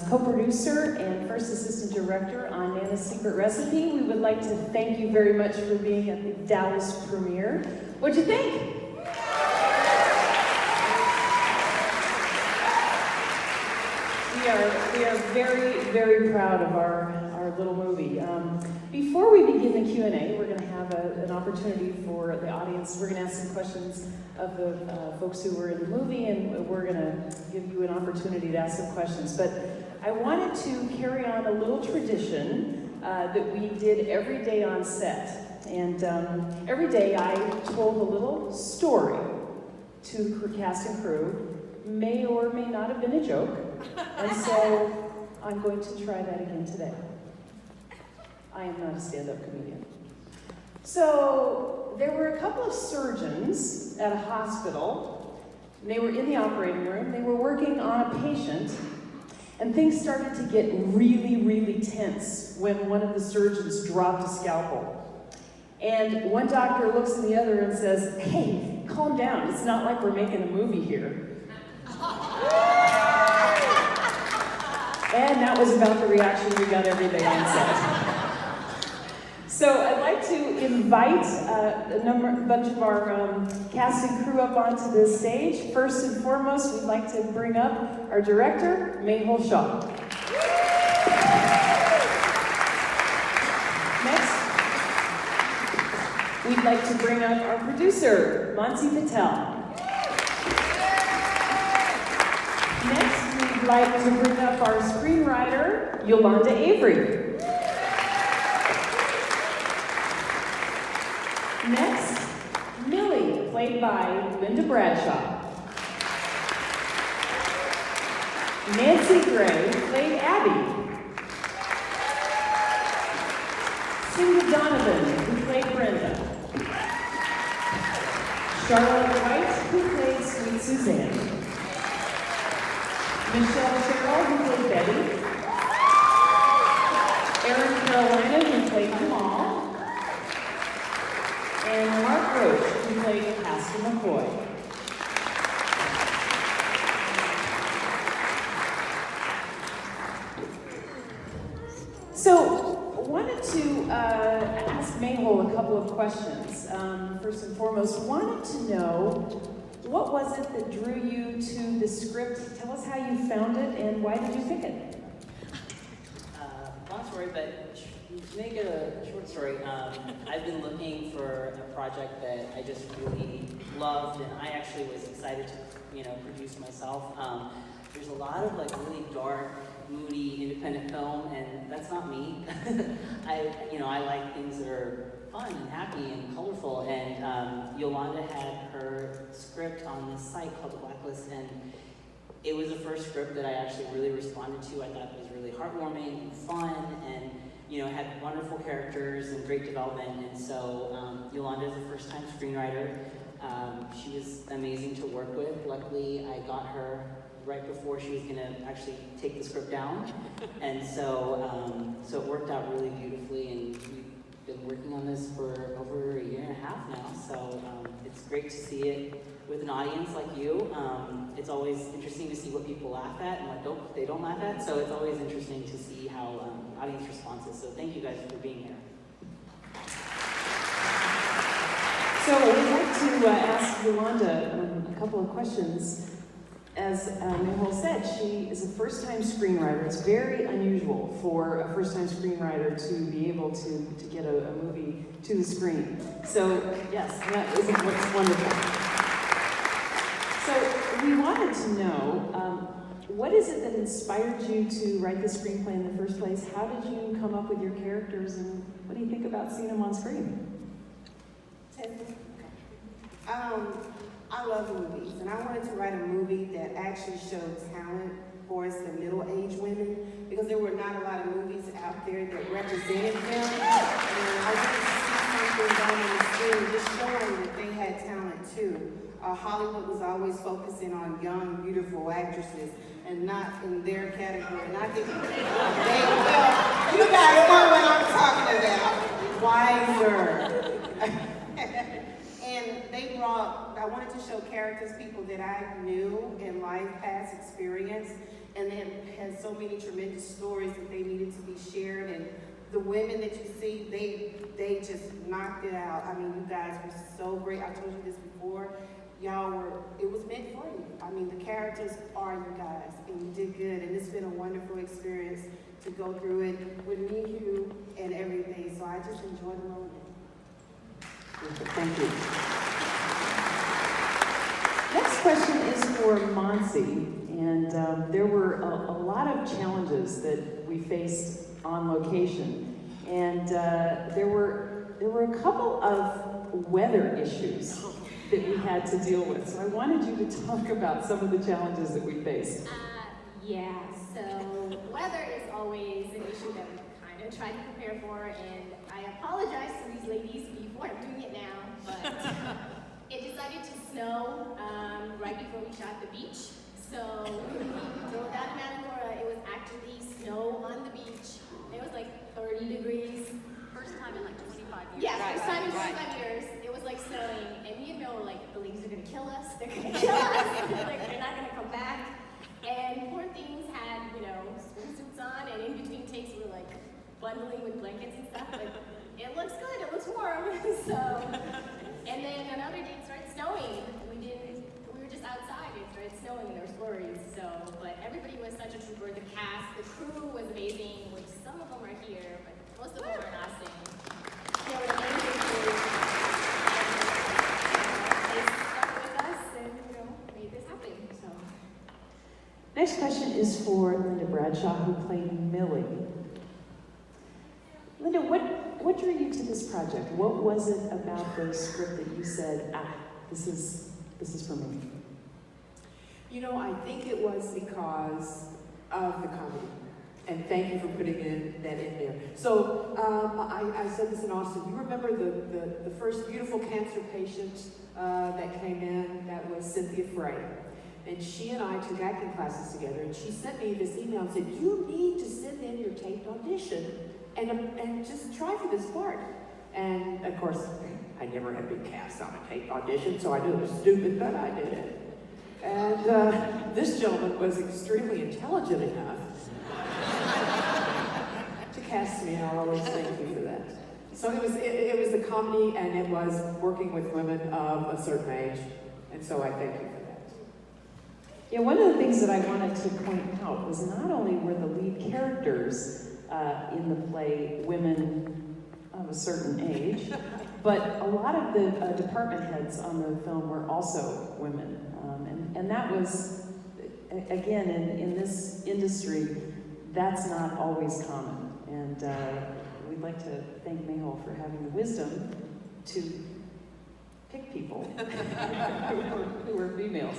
co-producer and first assistant director on Nana's Secret Recipe. We would like to thank you very much for being at the Dallas premiere. What'd you think? We are very, very proud of our little movie. Before we begin the Q&A, we're going to have an opportunity for the audience. We're going to ask some questions of the folks who were in the movie, and we're going to give you an opportunity to ask some questions. But I wanted to carry on a little tradition that we did every day on set. And every day I told a little story to cast and crew. May or may not have been a joke. And so I'm going to try that again today. I am not a stand-up comedian. So there were a couple of surgeons at a hospital. And they were in the operating room. They were working on a patient. And things started to get really, really tense when one of the surgeons dropped a scalpel. And one doctor looks at the other and says, "Hey, calm down. It's not like we're making a movie here." And that was about the reaction we got every day on set. So I'd like to invite a bunch of our cast and crew up onto this stage. First and foremost, we'd like to bring up our director, Mehul Shah. Next, we'd like to bring up our producer, Mansi Patel. Next, we'd like to bring up our screenwriter, Yolanda Avery. Next, Millie, played by Linda Bradshaw. Nancy Gray, played Abby. Cindy Donovan, who played Brenda. Charlotte White, who played Sweet Suzanne. Michelle Sherrill, who played Betty. Erin Carolina, who played Jamal. And Mark Roach, who played Pastor McCoy. So, I wanted to ask Mehul a couple of questions. First and foremost, wanted to know, what was it that drew you to the script? Tell us how you found it and why did you pick it? Long story, but to make it a short story, I've been looking for a project that I just really loved, and I actually was excited to, produce myself. There's a lot of really dark, moody, independent film, and that's not me. I like things that are fun and happy and colorful, and Yolanda had her script on this site called The Blacklist, and it was the first script that I actually really responded to. I thought it was really heartwarming and fun, and had wonderful characters and great development. And so Yolanda is a first-time screenwriter. She was amazing to work with. Luckily, I got her right before she was going to actually take the script down, and so it worked out really beautifully. And we've been working on this for over a year and a half now. So it's great to see it with an audience like you. It's always interesting to see what people laugh at and what they don't laugh at. So it's always interesting to see how audience responses. So thank you guys for being here. So we'd like to ask Yolanda a couple of questions. As Mehul said, she is a first-time screenwriter. It's very unusual for a first-time screenwriter to be able to get a movie to the screen. So yes, that is what's wonderful. So we wanted to know, what is it that inspired you to write the screenplay in the first place? How did you come up with your characters, and what do you think about seeing them on screen? I love movies, and I wanted to write a movie that actually showed talent for us, the middle-aged women, because there were not a lot of movies out there that represented them. And I wanted to see something done on the screen just showing that they had talent too. Hollywood was always focusing on young, beautiful actresses, and not in their category. And I think, you guys know what I'm talking about. Wiser. And I wanted to show characters, people that I knew in life, past experience, and they had so many tremendous stories that they needed to be shared. And the women that you see, they just knocked it out. I mean, you guys were so great. I told you this before. It was meant for you. I mean, the characters are you guys, and you did good. And it's been a wonderful experience to go through it with me, Hugh, and everything. So I just enjoyed the moment. Thank you. Next question is for Monsi. And there were a lot of challenges that we faced on location. And there were a couple of weather issues that we had to deal with. So I wanted you to talk about some of the challenges that we faced. Yeah, so weather is always an issue that we kind of try to prepare for, and I apologize to these ladies before I'm doing it now, but it decided to snow right before we shot the beach. So when we drove down to Matagorda, it was actually snow on the beach. It was like 30 degrees. First time in like 25 years. Yeah, first time in 25 years. It was like snowing, and me and Bill were like, the ladies are gonna kill us. They're gonna kill us. Like, they're not gonna come back. And poor things had, swimsuits on, and in between takes we were like bundling with blankets and stuff. But it looks good. It looks warm. So, and then another day it started snowing. We were just outside. It started snowing, and there were flurries. So, but everybody was such a trooper. The cast, the crew was amazing. Which some of them are here, but most of them are in Austin. They were amazing crew. They stuck with us and made this happen. So. Next question is for Linda Bradshaw, who played Millie. Linda, what drew you to this project? What was it about the script that you said, this is for me? I think it was because of the comedy. And thank you for putting that in there. So I said this in Austin. You remember the first beautiful cancer patient that came in? That was Cynthia Frey. And she and I took acting classes together, and she sent me this email and said, you need to send in your taped audition and just try for this part. And of course, I never had been cast on a taped audition, so I knew it was stupid, but I did it. And this gentleman was extremely intelligent enough to cast me, and I'll always thank you for that. So it was the comedy, and it was working with women of a certain age, and so I thank you for that. Yeah, one of the things that I wanted to point out was not only were the lead characters in the play women of a certain age, but a lot of the department heads on the film were also women. And that was, again, in this industry, that's not always common. And we'd like to thank Mayhol for having the wisdom to pick people who are females.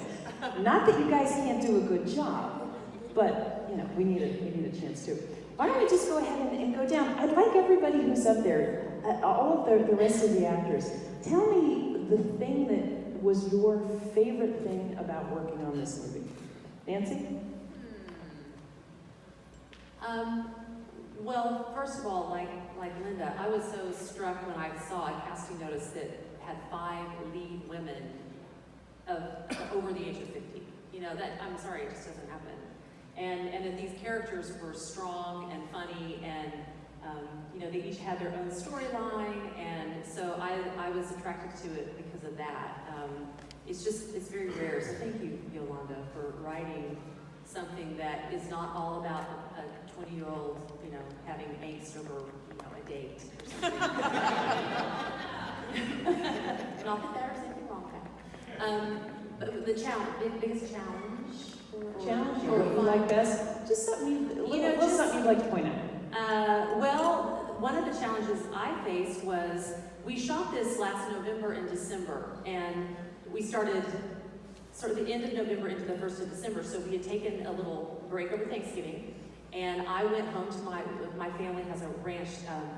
Not that you guys can't do a good job, but we need a chance to. Why don't we just go ahead and go down? I'd like everybody who's up there, all of the rest of the actors, tell me the thing that was your favorite thing about working on this movie. Nancy? Well, first of all, like Linda, I was so struck when I saw a casting notice that had 5 lead women of over the age of 50. I'm sorry, it just doesn't happen. And that these characters were strong and funny, and they each had their own storyline, and so I was attracted to it because of that. It's very rare. So thank you, Yolanda, for writing something that is not all about a 20-year-old, having angst over, a date or something. Not that there's anything wrong with that. But the biggest challenge. Or you like best? Just something, something you'd like to point out. Well, one of the challenges I faced was we shot this last November and December, and we started sort of the end of November into the 1st of December, so we had taken a little break over Thanksgiving, and I went home to my family has a ranch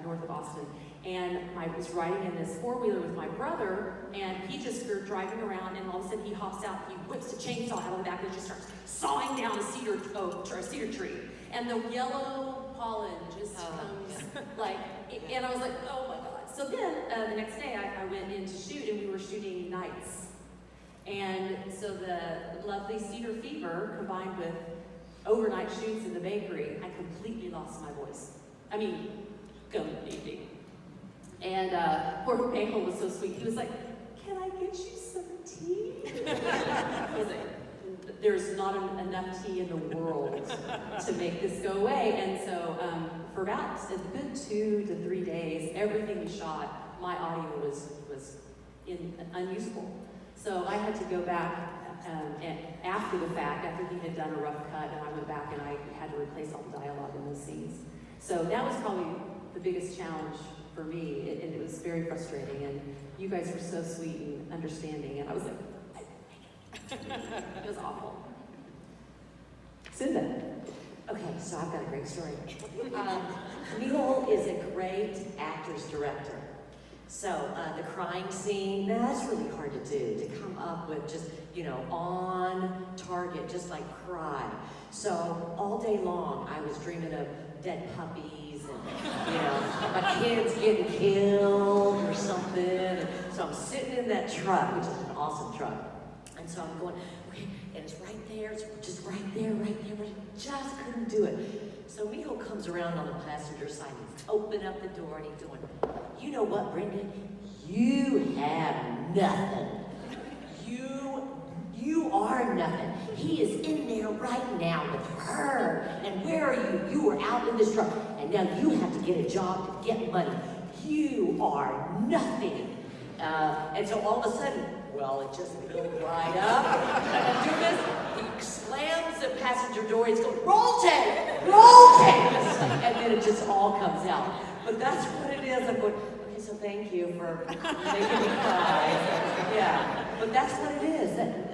north of Austin, and I was riding in this 4-wheeler with my brother, and he just started driving around, and all of a sudden he hops out, he whips a chainsaw out of the back, and just starts sawing down a cedar tree, and the yellow pollen just comes and I was like, oh my God. So then the next day I went in to shoot, and we were shooting nights. And so the lovely cedar fever combined with overnight shoots in the bakery, I completely lost my voice. I mean, completely. And poor Mayhole was so sweet. He was like, "Can I get you some tea?" I was like, "There's not enough tea in the world to make this go away." And so for about a good 2 to 3 days, everything we shot, my audio was unusable. So I had to go back and after the fact, after he had done a rough cut, and I went back and I had to replace all the dialogue in those scenes. So that was probably the biggest challenge for me, and it was very frustrating. And you guys were so sweet and understanding, and I was like, it was awful. Cinda. Okay, so I've got a great story. Mehul is a great actor's director. So the crying scene, that's really hard to do, to come up with just, on target, just like cry. So all day long, I was dreaming of dead puppies and, my kids getting killed or something. And so I'm sitting in that truck, which is an awesome truck. And so I'm going, okay, and it's right there, it's just right there, but I just couldn't do it. So Mehul comes around on the passenger side, he's open up the door and he's going, "You know what, Brenda? You have nothing. You are nothing. He is in there right now with her. And where are you? You were out in this truck. And now you have to get a job to get money. You are nothing." And so all of a sudden, well, it just built right up. And do this, he slams the passenger door, he's going, "Roll tape! Roll tape!" And then it just all comes out. But that's what it is. I'm going, okay, so thank you for making me cry. Yeah, but that's what it is. That,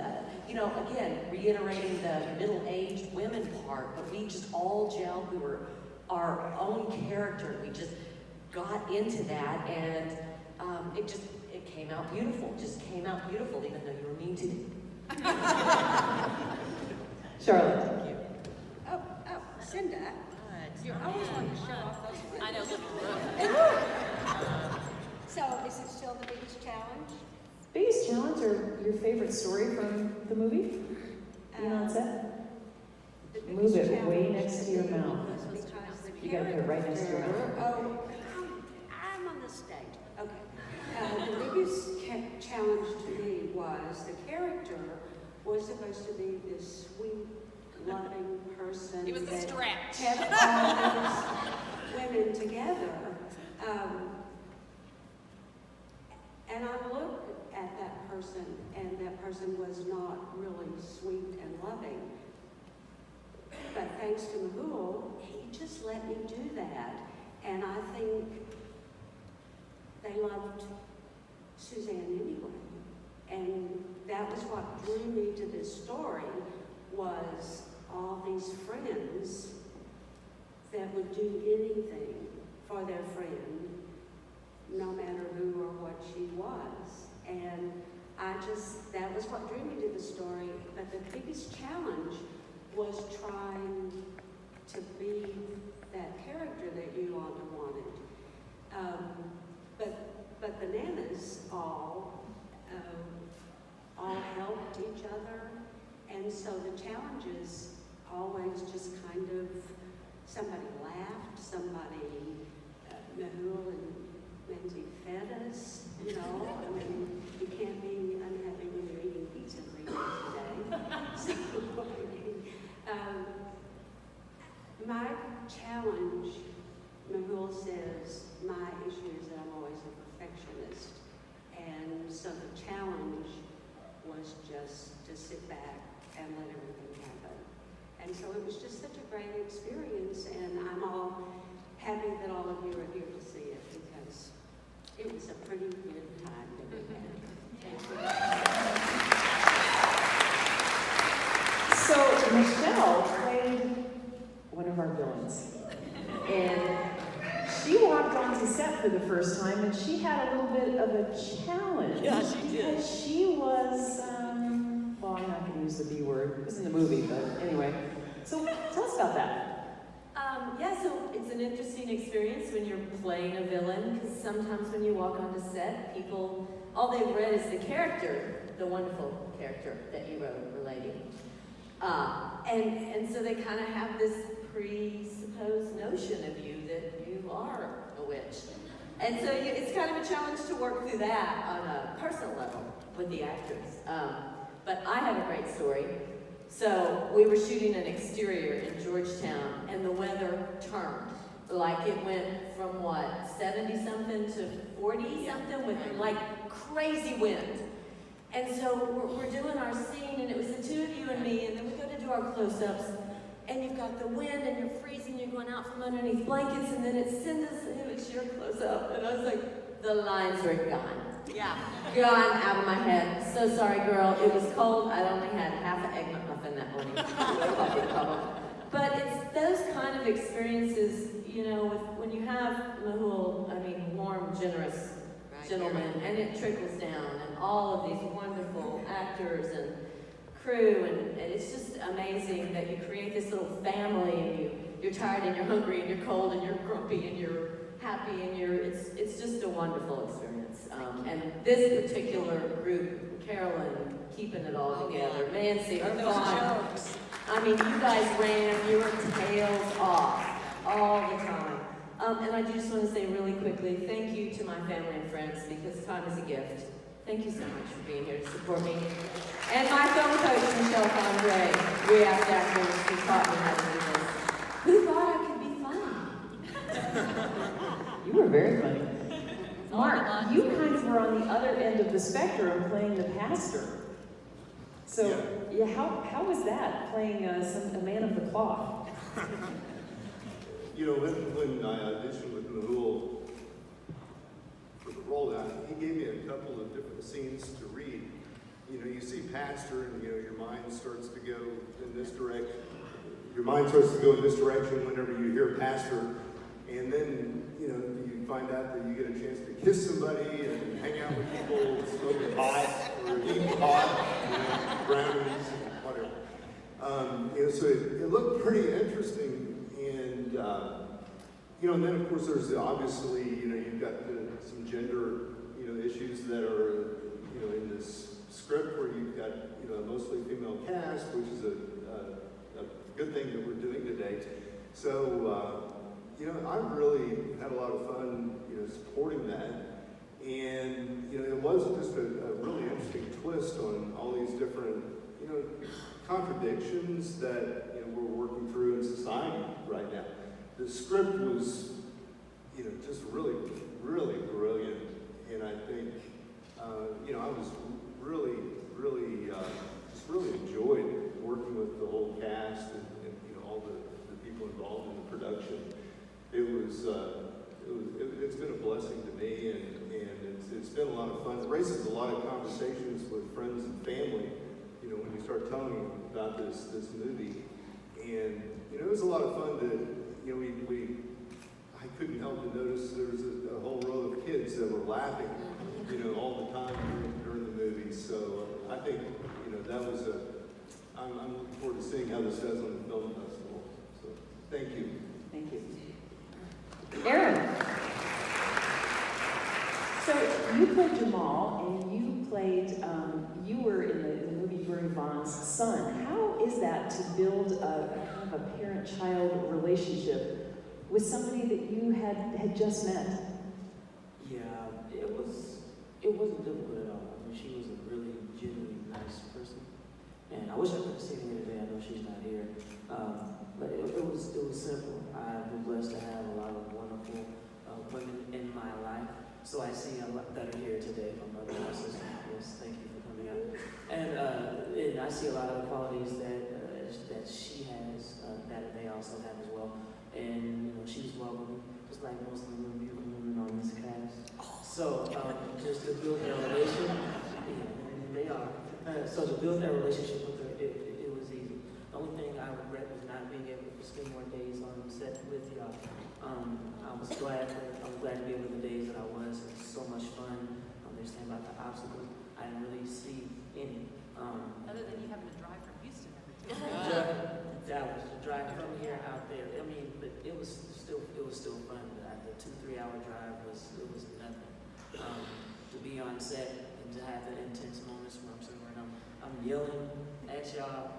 again, reiterating the middle-aged women part, but we just all gelled. We were our own character. We just got into that, and it came out beautiful. Just came out beautiful, even though you were mean to me. Charlotte. Thank you. Oh, Cinda, you always want to show off those ones. I know. So, is it still the biggest challenge? Biggest challenge or your favorite story from the movie? Being on set? The biggest Move it challenge way next to your was mouth. because the You gotta put it right next to your mouth. Oh, I'm on the stage. Okay. The biggest challenge to me was the character was supposed to be this sweet, loving person. It was a that stretch. had all these women together. And I looked at that person, and that person was not really sweet and loving. But thanks to Mehul, he just let me do that. And I think they loved Suzanne anyway. And that was what drew me to this story, was all these friends that would do anything for their friend, no matter who or what she was. And that was what drew me to the story. But the biggest challenge was trying to be that character that Yolanda wanted. But the Nanas all helped each other. And so the challenges always just kind of, somebody laughed, somebody, Mehul and Lindsay fed us, I mean, you can't be unhappy when you're eating pizza 3 days a day. So, my challenge, Mehul says, my issue is that I'm always a perfectionist. And so the challenge was just to sit back and let everything happen. And so it was just such a great experience, and I'm all happy that all of you are here to see it, because it was a pretty good time that we had. Thank you. So Michelle played one of our villains. And she walked onto set for the first time, and she had a little bit of a challenge. Yeah, she did. Because she was, well, I'm not going to use the B word. It was in the movie, but anyway. So tell us about that. So it's an interesting experience when you're playing a villain, because sometimes when you walk onto set, people, all they've read is the character, the wonderful character that you wrote, Lady. And so they kind of have this presupposed notion of you that you are a witch. And so it's kind of a challenge to work through that on a personal level with the actors. But I have a great story. So we were shooting an exterior in Georgetown, and the weather turned. Like it went from what, 70-something to 40-something with like crazy wind. And so we're doing our scene, and it was the two of you and me, and then we go to do our close-ups, and you've got the wind, and you're freezing, you're going out from underneath blankets, and then it's Cinda's, and it was your close-up, and I was like, the lines were gone. Yeah. Gone out of my head. So sorry, girl. It was cold. I only had half an egg McMuffin that morning. But it's those kind of experiences, you know, when you have Mehul, I mean, warm, generous gentlemen, and it trickles down, and all of these wonderful actors and crew, and it's just amazing that you create this little family, and you're tired, and you're hungry, and you're cold, and you're grumpy, and you're happy, and it's just a wonderful experience. And this particular group, Carolyn, keeping it all together, Nancy, her fun. I mean, you guys ran your tails off all the time. And I just want to say really quickly, thank you to my family and friends, because time is a gift. Thank you so much for being here to support me. And my film coach, Michelle Fondre, React Actors, who taught me how to do this. Who thought I could be funny? You were very funny. Mark, you kind of were on the other end of the spectrum playing the pastor. So, yeah, how was that, playing a man of the cloth? You know, when I auditioned with Mehul for the role, he gave me a couple of different scenes to read. You know, you see pastor, and you know your mind starts to go in this direction. Your mind starts to go in this direction whenever you hear pastor, and then you know you find out that you get a chance to kiss somebody and hang out with people, smoking pot or eating pot, you know, brownies, whatever. You know, so it looked pretty interesting. And, you know, and then of course there's obviously, you know, you've got some gender, you know, issues that are, you know, in this script where you've got, you know, a mostly female cast, which is a good thing that we're doing today. So, you know, I really had a lot of fun, you know, supporting that. And, you know, it was just a really interesting twist on all these different, you know, contradictions that, you know, we're working through in society right now. The script was, you know, just really, really brilliant. And I think, you know, I was really, just really enjoyed working with the whole cast and you know, all the people involved in the production. It's been a blessing to me, and it's been a lot of fun. It raises a lot of conversations with friends and family, you know, when you start telling them about this movie. And, you know, it was a lot of fun to, you know, I couldn't help but notice there was a whole row of kids that were laughing, you know, all the time during the movie. So I think, you know, that was I'm looking forward to seeing how this does on the film festival. So thank you. Thank you. Aaron. So you played Jamal, and you played, you were in the movie Bernie Vaughn's son. How is that to build a kind of a parent-child relationship with somebody that you had just met? Yeah, it wasn't difficult at all. I mean, she was a really genuinely nice person, and I wish I could have seen her today. I know she's not here, but it was simple. I've been blessed to have a lot of wonderful women in my life. So I see a lot that are here today, my mother, my sister. Yes, thank you for coming out. And I see a lot of the qualities that she has that they also have as well. And you know, she's welcome, just like most of the beautiful women on this cast. So just to build that relationship, they are. So to build that relationship with her, it was easy. The only thing I regret was not being able to spend more days on set with y'all. I'm glad to be able to the days that I was. It was so much fun. They're saying about the obstacles. I didn't really see any. Other than you having to drive from Houston every day. Dallas, to drive from here out there. I mean, but it was still fun. The 2-3 hour drive was nothing. To be on set and to have the intense moments where I'm sitting around, I'm yelling at y'all.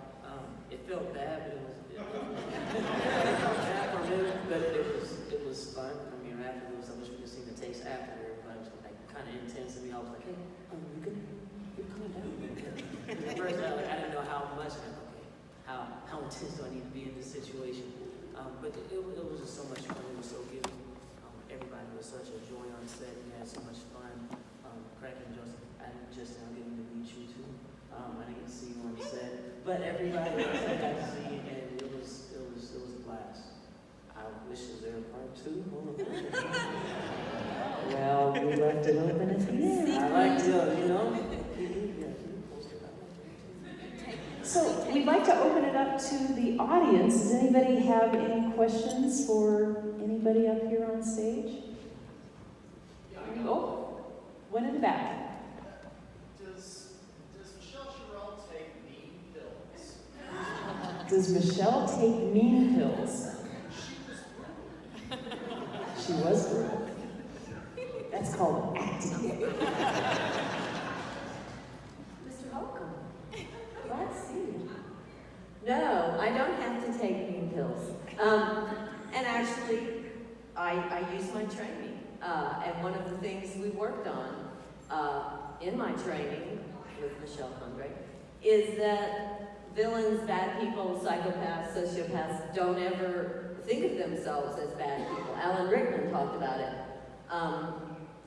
It felt bad, but it felt bad for a minute, but it was fun. I mean, afterwards, I wish we could see the takes after. Everybody was like kind of intense, and I was like, hey, you're coming down. At first, I didn't know how much. How intense do I need to be in this situation? But it was just so much fun. It was so good. Everybody was such a joy on set. We had so much fun. Craig and Joseph, I just now getting to meet you too. I didn't see you on set, but everybody else I got to see, and it was a blast. I wish was there a part 2. Well, we left it open at the end. I like to, you know. So we'd like to open it up to the audience. Does anybody have any questions for anybody up here on stage? Oh, one in the back. Does Michelle Cherelle take mean pills? Does Michelle take mean pills? She was brutal. That's called acting. Mr. Holcomb, glad to see you. No, I don't have to take mean pills. And actually, I use my training. And one of the things we worked on in my training with Michelle Condrey is that villains, bad people, psychopaths, sociopaths don't ever think of themselves as bad people. Alan Rickman talked about it.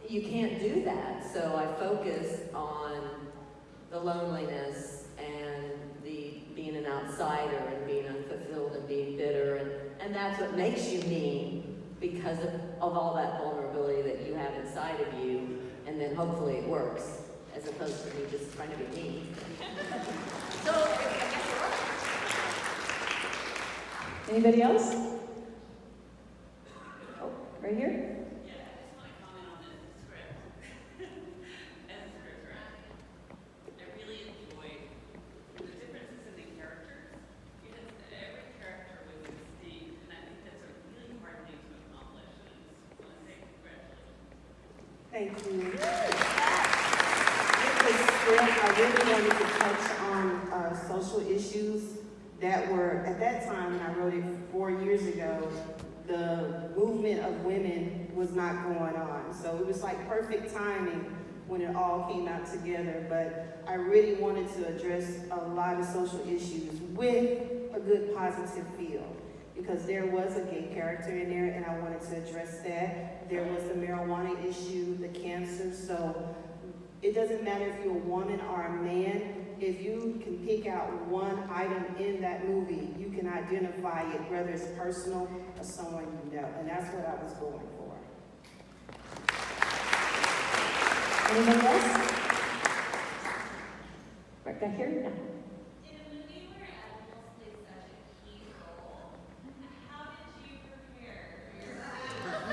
You can't do that, so I focus on the loneliness and the being an outsider and being unfulfilled and being bitter, and that's what makes you mean, because of all that vulnerability that you have inside of you, and then hopefully it works, as opposed to me just trying to be mean. So, I guess it works. Anybody else? Oh, right here? Thank you. With the script, I really wanted to touch on social issues that were, at that time when I wrote it 4 years ago, the movement of women was not going on. So it was like perfect timing when it all came out together. But I really wanted to address a lot of social issues with a good positive feel, because there was a gay character in there and I wanted to address that. There was the marijuana issue, the cancer, so it doesn't matter if you're a woman or a man. If you can pick out one item in that movie, you can identify it, whether it's personal or someone you know, and that's what I was going for. Anybody else? Right back here? No.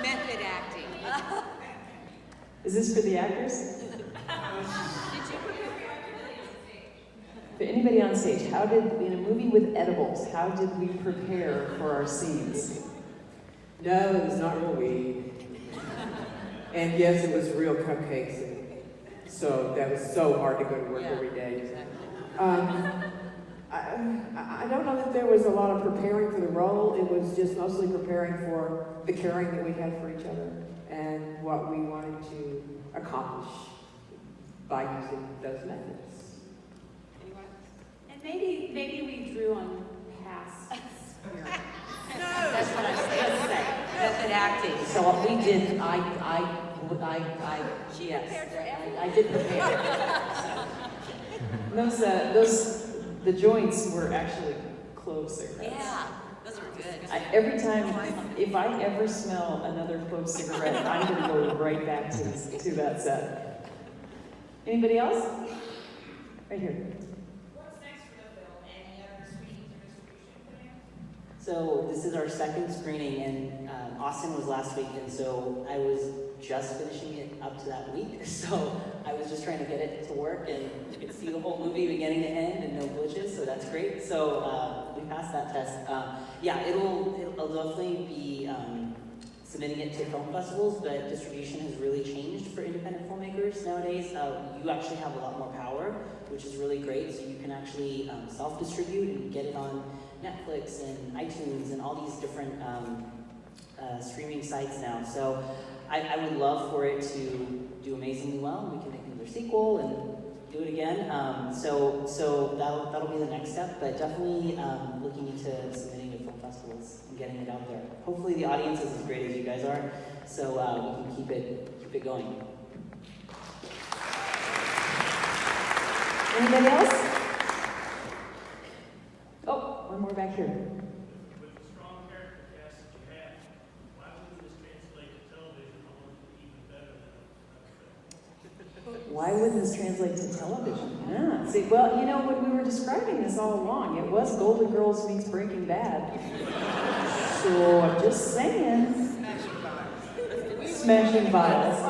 Method acting. Is this for the actors? For anybody on stage, how did, in a movie with edibles, how did we prepare for our scenes? No, it was not real weed. And yes, it was real cupcakes. And so that was so hard to go to work every day. I don't know that there was a lot of preparing for the role. It was just mostly preparing for the caring that we had for each other and what we wanted to accomplish by using those methods. And maybe we drew on past experience. That's what I was going to say. Method acting. So what we did, I did prepare. The joints were actually clove cigarettes. Yeah, those were good. Every time, if I ever smell another clove cigarette, I'm going to go right back to that set. Anybody else? Right here. What's next for the film? Any other screenings or distribution plans? So this is our second screening, and Austin was last week, and so I was just finishing it up to that week. So I was just trying to get it to work, and you could see the whole movie beginning to end and no glitches, so that's great. So we passed that test. Yeah, it'll definitely be submitting it to film festivals, but distribution has really changed for independent filmmakers nowadays. You actually have a lot more power, which is really great. So you can actually self-distribute and get it on Netflix and iTunes and all these different streaming sites now. So I would love for it to do amazingly well. We can make another sequel and do it again. So that'll be the next step, but definitely looking into submitting to film festivals and getting it out there. Hopefully the audience is as great as you guys are, so we can keep it going. Anybody else? Oh, one more back here. With the strong character cast that you have, why wouldn't this translate to television almost even better than Why wouldn't this translate to television? Yeah. See, well, you know, when we were describing this all along, it was Golden Girls meets Breaking Bad. So I'm just saying. Smashing Violets.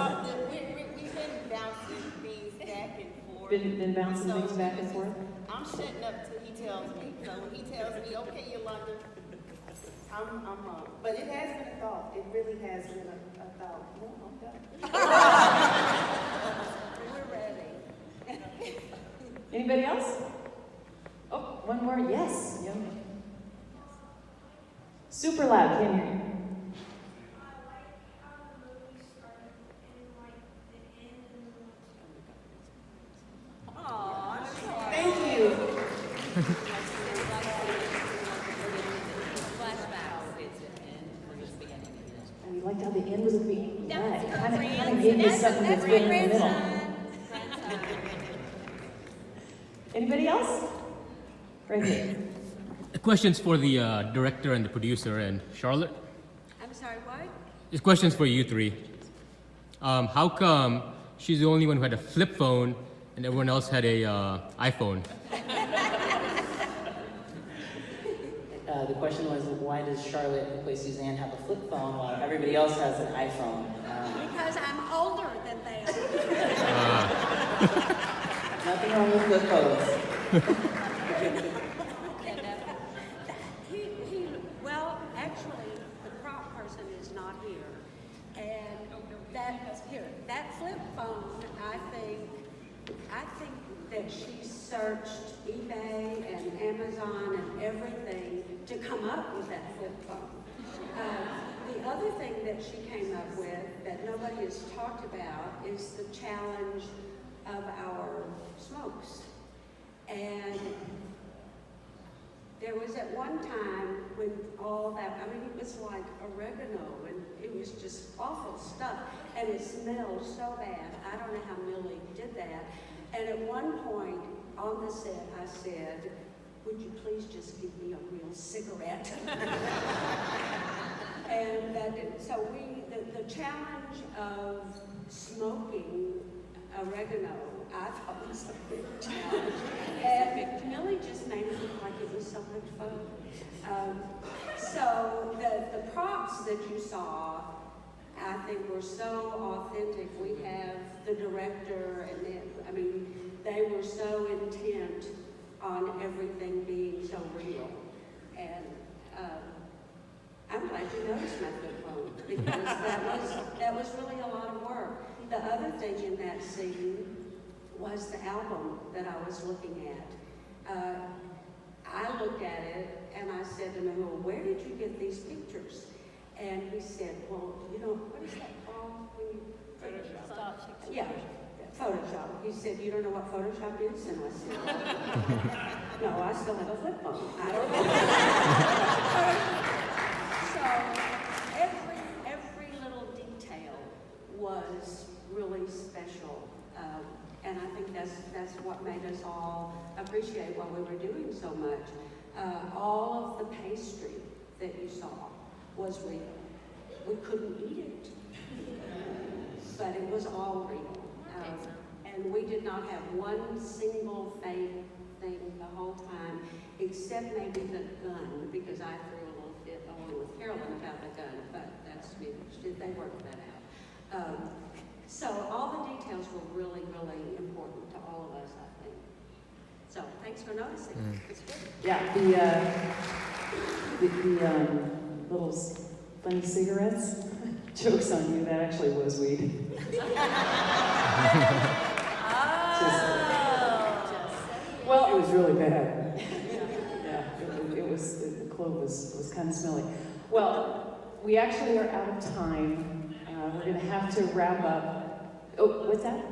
We've been bouncing things back and forth. Been bouncing things back and forth? I'm shutting up till he tells me. So when he tells me, okay, Yolanda, I'm but it has been a thought. It really has been a thought. No, I'm done. We're ready. Anybody else? Oh, one more. Yes. Young. Super loud. Can't hear you. Thank you. And we liked how the end was at the beginning. Yeah, it kind of gave you something that's been in the middle. Anybody else? Right here. The question's for the director and the producer and Charlotte. I'm sorry, what? This question's for you three. How come she's the only one who had a flip phone and everyone else had a iPhone? The question was, why does Charlotte, who plays Suzanne, have a flip phone while everybody else has an iPhone? Because I'm older than they Nothing wrong with flip phones. Well, actually, the prop person is not here. And that flip phone, I think that she searched eBay and Amazon and everything to come up with that flip phone. The other thing that she came up with that nobody has talked about is the challenge of our smokes. And there was at one time when all that, I mean, it was like oregano and it was just awful stuff. And it smelled so bad. I don't know how Millie did that. And at one point on the set, I said, would you please just give me a real cigarette? And so the challenge of smoking oregano, I thought was a big challenge. And Millie just made it look like it was so much fun. So the props that you saw, I think were so authentic. We have the director and they were so intent on everything being so real. And I'm glad you noticed my flip phone because that was really a lot of work. The other thing in that scene was the album that I was looking at. I looked at it and I said to him, well, where did you get these pictures? And he said, well, you know, what is that called? Photoshop. Yeah, Photoshop. He said, you don't know what Photoshop is? And I said, no, I still have a flip phone. I don't know. So every little detail was really special. And I think that's what made us all appreciate what we were doing so much. All of the pastry that you saw was real. We couldn't eat it, but it was all real. And we did not have one single fake thing the whole time, except maybe the gun, because I threw a little fit along with Carolyn about the gun, but they worked that out. So all the details were really, really important to all of us, I think. So thanks for noticing. It's good. Yeah, the little funny cigarettes. Joke's on you, that actually was weed. Well, It was really bad. yeah, it was, the clove was kind of smelly. Well, we actually are out of time. We're going to have to wrap up. Oh, what's that?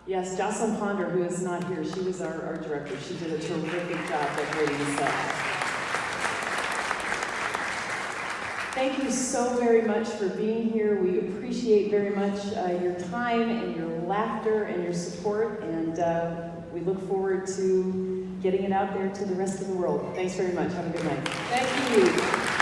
Yes, Jocelyn Ponder, who is not here, she was our director. She did a terrific job decorating the set. Thank you so very much for being here. We appreciate very much your time and your laughter and your support, and we look forward to getting it out there to the rest of the world. Thanks very much. Have a good night. Thank you.